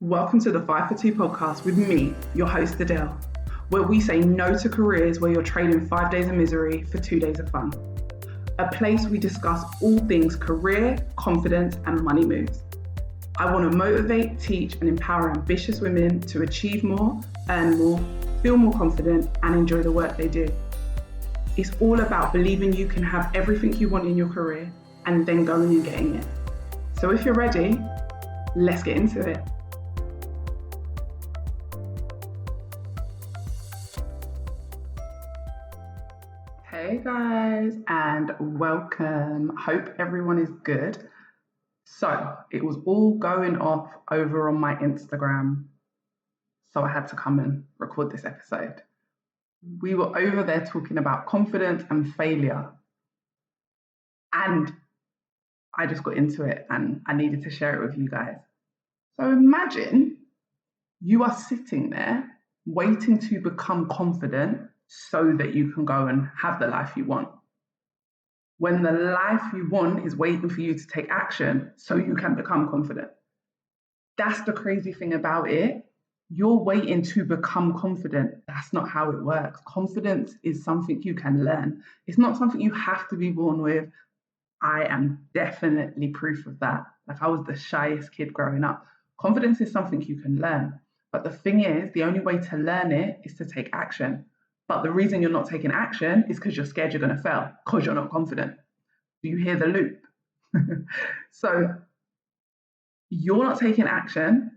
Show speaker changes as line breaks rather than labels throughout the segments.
Welcome to the 5 for 2 podcast with me, your host Adele, where we say no to careers where you're trading 5 days of misery for 2 days of fun. A place we discuss all things career, confidence, and money moves. I want to motivate, teach, and empower ambitious women to achieve more, earn more, feel more confident, and enjoy the work they do. It's all about believing you can have everything you want in your career and then going and getting it. So if you're ready, let's get into it. Hey guys, and welcome. Hope everyone is good. So it was all going off over on my Instagram, so I had to come and record this episode. We were over there talking about confidence and failure, and I just got into it and I needed to share it with you guys. So imagine you are sitting there waiting to become confident so that you can go and have the life you want. When the life you want is waiting for you to take action so you can become confident. That's the crazy thing about it. You're waiting to become confident. That's not how it works. Confidence is something you can learn. It's not something you have to be born with. I am definitely proof of that. Like, I was the shyest kid growing up. Confidence is something you can learn. But the thing is, the only way to learn it is to take action. But the reason you're not taking action is because you're scared you're going to fail, because you're not confident. Do you hear the loop? So you're not taking action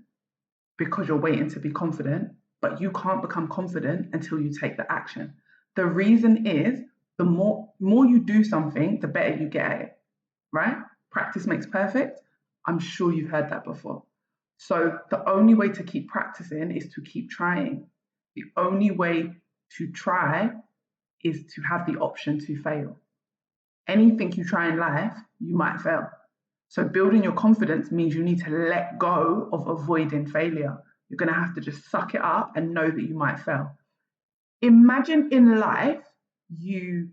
because you're waiting to be confident, but you can't become confident until you take the action. The reason is the more you do something, the better you get at it, right? Practice makes perfect. I'm sure you've heard that before. So the only way to keep practicing is to keep trying. The only way to try is to have the option to fail. Anything you try in life, you might fail. So building your confidence means you need to let go of avoiding failure. You're going to have to just suck it up and know that you might fail. Imagine in life, you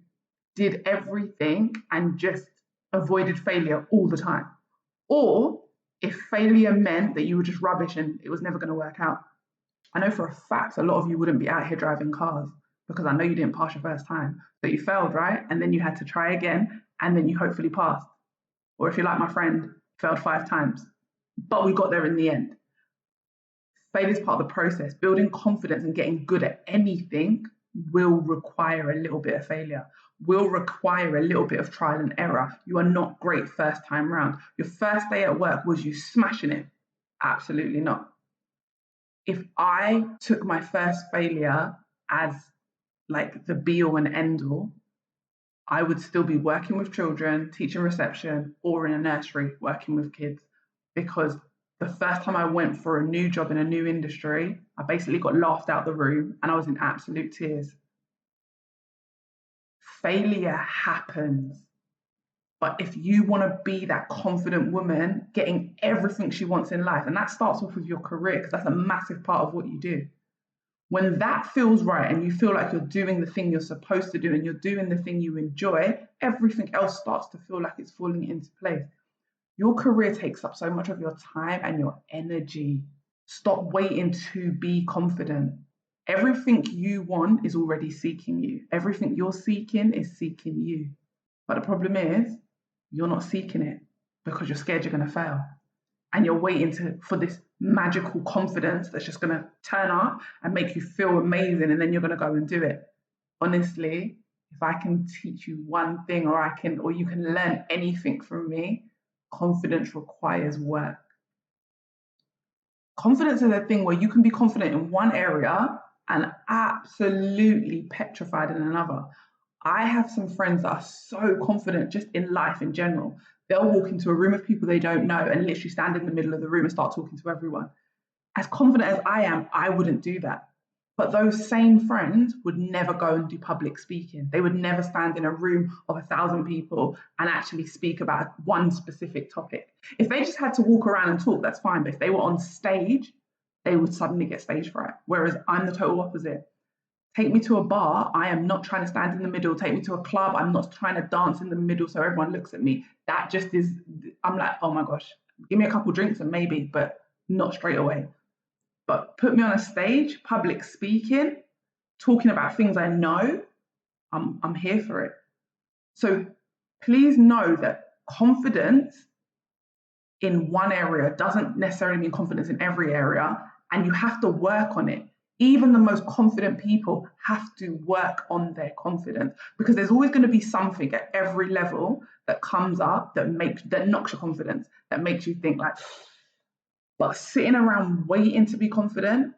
did everything and just avoided failure all the time. Or if failure meant that you were just rubbish and it was never going to work out. I know for a fact a lot of you wouldn't be out here driving cars because I know you didn't pass your first time. So you failed, right? And then you had to try again and then you hopefully passed. Or if you're like my friend, failed 5 times. But we got there in the end. Failure is part of the process. Building confidence and getting good at anything will require a little bit of failure, will require a little bit of trial and error. You are not great first time round. Your first day at work, was you smashing it? Absolutely not. If I took my first failure as like the be all and end all, I would still be working with children, teaching reception, or in a nursery working with kids. Because the first time I went for a new job in a new industry, I basically got laughed out the room and I was in absolute tears. Failure happens. But if you want to be that confident woman, getting everything she wants in life, and that starts off with your career, because that's a massive part of what you do. When that feels right and you feel like you're doing the thing you're supposed to do and you're doing the thing you enjoy, everything else starts to feel like it's falling into place. Your career takes up so much of your time and your energy. Stop waiting to be confident. Everything you want is already seeking you. Everything you're seeking is seeking you. But the problem is, you're not seeking it because you're scared you're going to fail. And you're waiting for this magical confidence that's just going to turn up and make you feel amazing, and then you're going to go and do it. Honestly, if I can teach you one thing or you can learn anything from me, confidence requires work. Confidence is a thing where you can be confident in one area and absolutely petrified in another. I have some friends that are so confident just in life in general. They'll walk into a room of people they don't know and literally stand in the middle of the room and start talking to everyone. As confident as I am, I wouldn't do that. But those same friends would never go and do public speaking. They would never stand in a room of 1,000 people and actually speak about one specific topic. If they just had to walk around and talk, that's fine. But if they were on stage, they would suddenly get stage fright. Whereas I'm the total opposite. Take me to a bar, I am not trying to stand in the middle. Take me to a club, I'm not trying to dance in the middle so everyone looks at me. That just is, I'm like, oh my gosh, give me a couple drinks and maybe, but not straight away. But put me on a stage, public speaking, talking about things I know, I'm here for it. So please know that confidence in one area doesn't necessarily mean confidence in every area, and you have to work on it. Even the most confident people have to work on their confidence, because there's always going to be something at every level that comes up that knocks your confidence, that makes you think like, but sitting around waiting to be confident,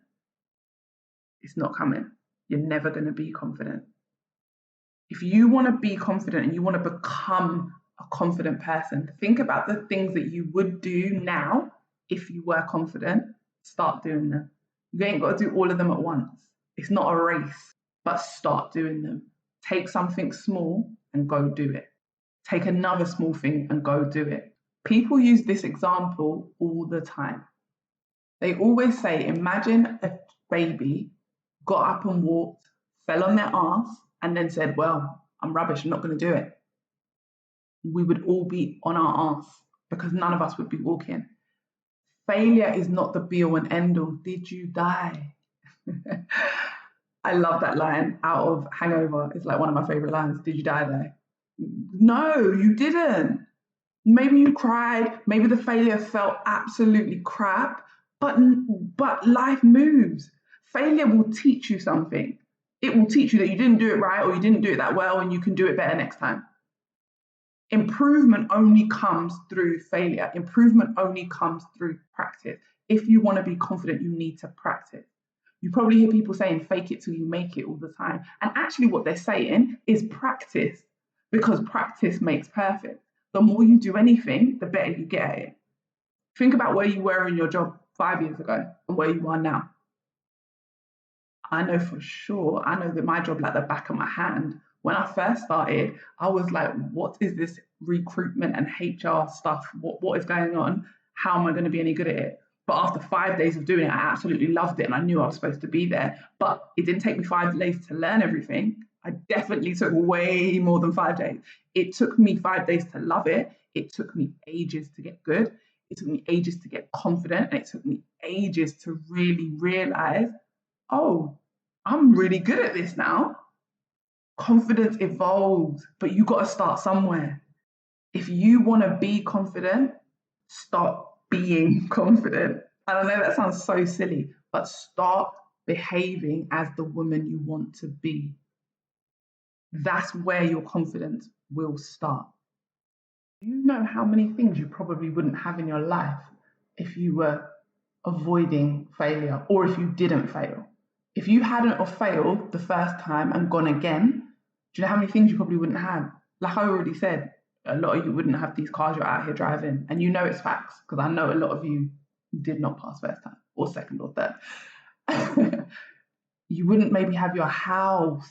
it's not coming. You're never going to be confident. If you want to be confident and you want to become a confident person, think about the things that you would do now if you were confident. Start doing them. You ain't got to do all of them at once. It's not a race, but start doing them. Take something small and go do it. Take another small thing and go do it. People use this example all the time. They always say, imagine a baby got up and walked, fell on their ass, and then said, well, I'm rubbish, I'm not going to do it. We would all be on our ass because none of us would be walking. Failure is not the be all and end all. Did you die? I love that line out of Hangover. It's like one of my favorite lines. Did you die there? No, you didn't. Maybe you cried. Maybe the failure felt absolutely crap, but life moves. Failure will teach you something. It will teach you that you didn't do it right or you didn't do it that well and you can do it better next time. Improvement only comes through failure. Improvement only comes through practice. If you want to be confident, you need to practice. You probably hear people saying fake it till you make it all the time. And actually what they're saying is practice, because practice makes perfect. The more you do anything, the better you get at it. Think about where you were in your job 5 years ago and where you are now. I know for sure, I know that my job like the back of my hand. When I first started, I was like, what is this recruitment and HR stuff? What is going on? How am I going to be any good at it? But after 5 days of doing it, I absolutely loved it and I knew I was supposed to be there. But it didn't take me 5 days to learn everything. I definitely took way more than 5 days. It took me 5 days to love it. It took me ages to get good. It took me ages to get confident. And it took me ages to really realize, oh, I'm really good at this now. Confidence evolves, but you got to start somewhere. If you want to be confident, start being confident. And I know that sounds so silly, but start behaving as the woman you want to be. That's where your confidence will start. You know how many things you probably wouldn't have in your life if you were avoiding failure or if you didn't fail. If you hadn't or failed the first time and gone again, do you know how many things you probably wouldn't have? Like I already said, a lot of you wouldn't have these cars you're out here driving. And you know it's facts, because I know a lot of you did not pass first time or second or third. You wouldn't maybe have your house.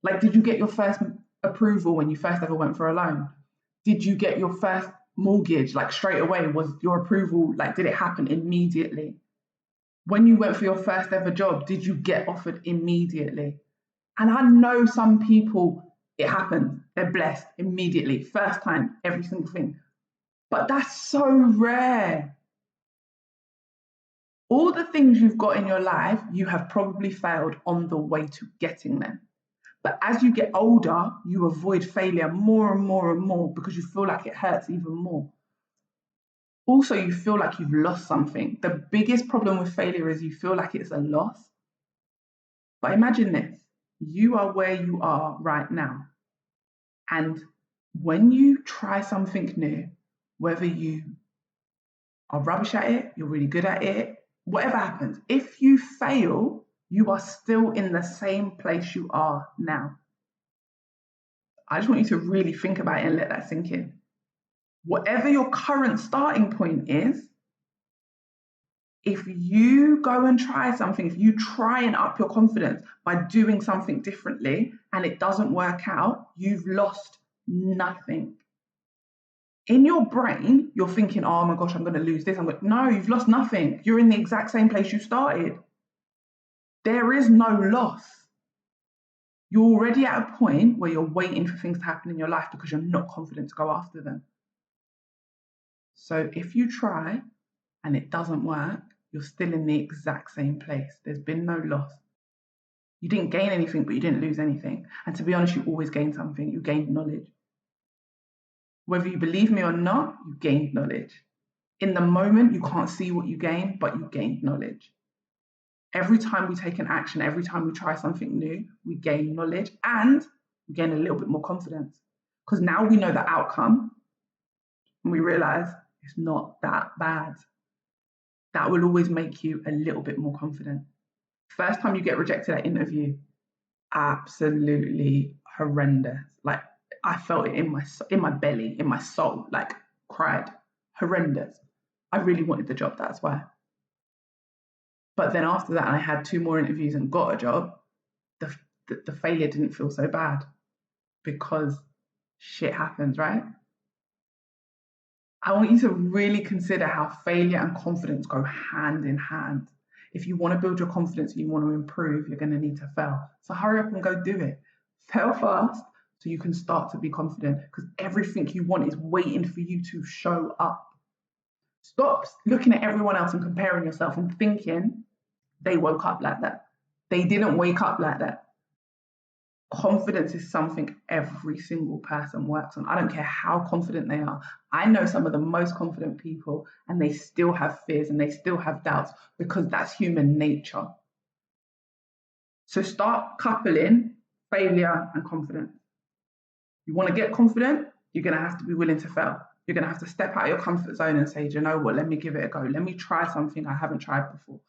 Like, did you get your first approval when you first ever went for a loan? Did you get your first mortgage, like straight away? Was your approval, like, did it happen immediately? When you went for your first ever job, did you get offered immediately? And I know some people, it happens, they're blessed immediately, first time, every single thing. But that's so rare. All the things you've got in your life, you have probably failed on the way to getting them. But as you get older, you avoid failure more and more and more because you feel like it hurts even more. Also, you feel like you've lost something. The biggest problem with failure is you feel like it's a loss. But imagine this. You are where you are right now. And when you try something new, whether you are rubbish at it, you're really good at it, whatever happens, if you fail, you are still in the same place you are now. I just want you to really think about it and let that sink in. Whatever your current starting point is, if you go and try something, if you try and up your confidence by doing something differently and it doesn't work out, you've lost nothing. In your brain, you're thinking, oh my gosh, I'm going to lose this. No, you've lost nothing. You're in the exact same place you started. There is no loss. You're already at a point where you're waiting for things to happen in your life because you're not confident to go after them. So if you try and it doesn't work, you're still in the exact same place. There's been no loss. You didn't gain anything, but you didn't lose anything. And to be honest, you always gain something. You gained knowledge. Whether you believe me or not, you gained knowledge. In the moment, you can't see what you gained, but you gained knowledge. Every time we take an action, every time we try something new, we gain knowledge and we gain a little bit more confidence. Because now we know the outcome and we realize it's not that bad. That will always make you a little bit more confident. First time you get rejected at interview, absolutely horrendous. Like, I felt it in my belly, in my soul, like cried. Horrendous. I really wanted the job, that's why. But then after that, I had 2 more interviews and got a job. The failure didn't feel so bad because shit happens, right? I want you to really consider how failure and confidence go hand in hand. If you want to build your confidence and you want to improve, you're going to need to fail. So hurry up and go do it. Fail fast so you can start to be confident, because everything you want is waiting for you to show up. Stop looking at everyone else and comparing yourself and thinking they woke up like that. They didn't wake up like that. Confidence is something every single person works on. I don't care how confident they are. I know some of the most confident people and they still have fears and they still have doubts, because that's human nature. So start coupling failure and confidence. You want to get confident, you're going to have to be willing to fail. You're going to have to step out of your comfort zone and say, do you know what, let me give it a go. Let me try something I haven't tried before.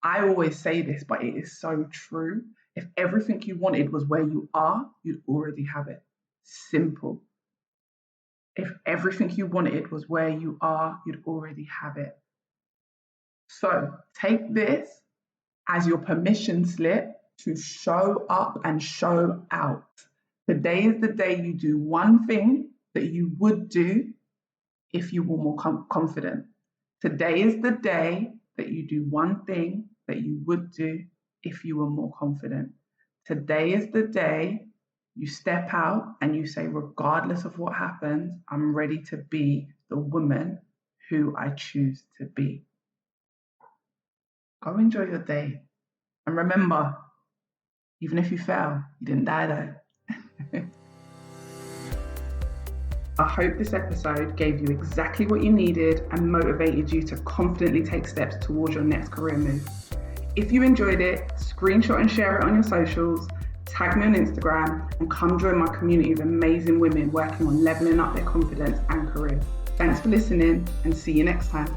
I always say this, but it is so true. If everything you wanted was where you are, you'd already have it. Simple. If everything you wanted was where you are, you'd already have it. So take this as your permission slip to show up and show out. Today is the day you do one thing that you would do if you were more confident. Today is the day that you do one thing that you would do if you were more confident. Today is the day you step out and you say, regardless of what happens, I'm ready to be the woman who I choose to be. Go enjoy your day. And remember, even if you fail, you didn't die though. I hope this episode gave you exactly what you needed and motivated you to confidently take steps towards your next career move. If you enjoyed it, screenshot and share it on your socials, tag me on Instagram, and come join my community of amazing women working on leveling up their confidence and career. Thanks for listening, and see you next time.